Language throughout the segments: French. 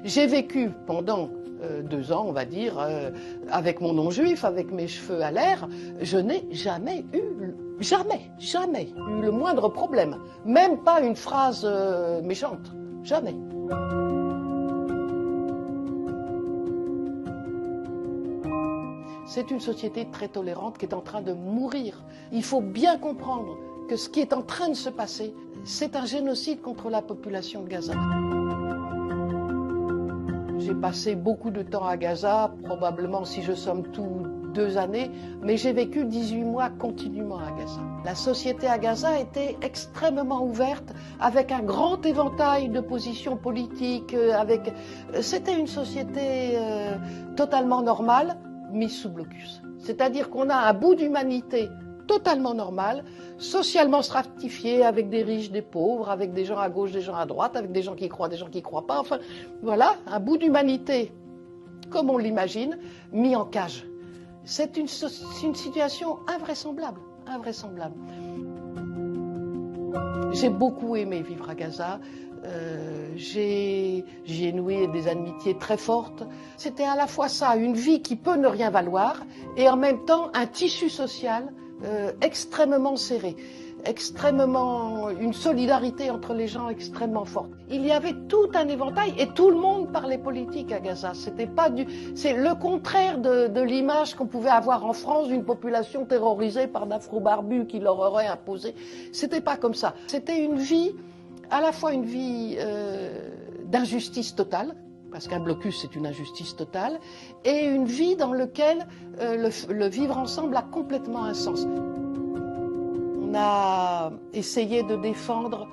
J'ai vécu pendant 2 ans, on va dire, avec mon nom juif, avec mes cheveux à l'air. Je n'ai jamais eu le moindre problème. Même pas une phrase méchante. Jamais. C'est une société très tolérante qui est en train de mourir. Il faut bien comprendre que ce qui est en train de se passer, c'est un génocide contre la population de Gaza. J'ai passé beaucoup de temps à Gaza, probablement, si je somme tout, 2 années, mais j'ai vécu 18 mois continuellement à Gaza. La société à Gaza était extrêmement ouverte, avec un grand éventail de positions politiques. C'était une société totalement normale, mise sous blocus. C'est-à-dire qu'on a un bout d'humanité totalement normal, socialement stratifié, avec des riches, des pauvres, avec des gens à gauche, des gens à droite, avec des gens qui croient, des gens qui ne croient pas. Enfin, voilà, un bout d'humanité, comme on l'imagine, mis en cage. C'est une situation invraisemblable, invraisemblable. J'ai beaucoup aimé vivre à Gaza. J'ai noué des amitiés très fortes. C'était à la fois ça, une vie qui peut ne rien valoir, et en même temps un tissu social extrêmement serré, une solidarité entre les gens extrêmement forte. Il y avait tout un éventail et tout le monde parlait politique à Gaza. C'est le contraire de l'image qu'on pouvait avoir en France d'une population terrorisée par d'afro-barbus qui leur auraient imposé. C'était pas comme ça. C'était une vie, à la fois une vie d'injustice totale, parce qu'un blocus c'est une injustice totale, et une vie dans laquelle le vivre ensemble a complètement un sens. On a essayé de défendre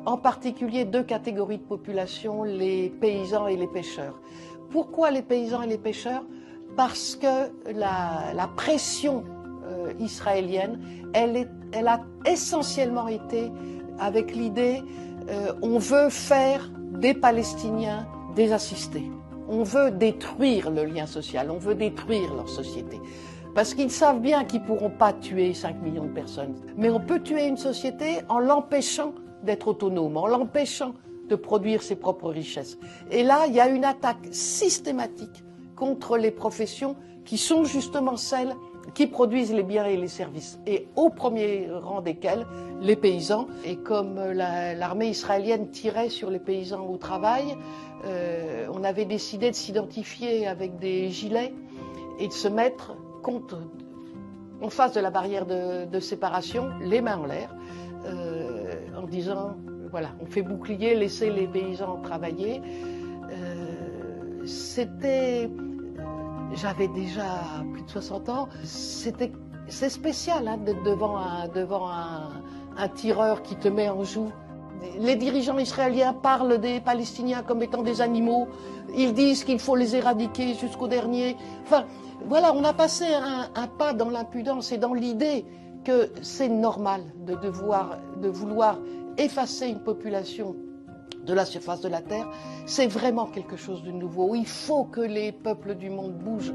en particulier 2 catégories de population, les paysans et les pêcheurs. Pourquoi les paysans et les pêcheurs? Parce que la pression israélienne, elle a essentiellement été avec l'idée on veut faire des Palestiniens des assistés. On veut détruire le lien social, on veut détruire leur société. Parce qu'ils savent bien qu'ils ne pourront pas tuer 5 millions de personnes. Mais on peut tuer une société en l'empêchant d'être autonome, en l'empêchant de produire ses propres richesses. Et là, il y a une attaque systématique contre les professions qui sont justement celles qui produisent les biens et les services. Et au premier rang desquels, les paysans. Et comme l'armée israélienne tirait sur les paysans au travail, on avait décidé de s'identifier avec des gilets et de se mettre en face de la barrière de séparation, les mains en l'air, en disant, voilà, on fait bouclier, laissez les paysans travailler. J'avais déjà plus de 60 ans, c'est spécial hein, d'être devant un tireur qui te met en joue. Les dirigeants israéliens parlent des Palestiniens comme étant des animaux, ils disent qu'il faut les éradiquer jusqu'au dernier. Enfin, voilà, on a passé un pas dans l'impudence et dans l'idée que c'est normal de vouloir effacer une population de la surface de la Terre. C'est vraiment quelque chose de nouveau. Il faut que les peuples du monde bougent.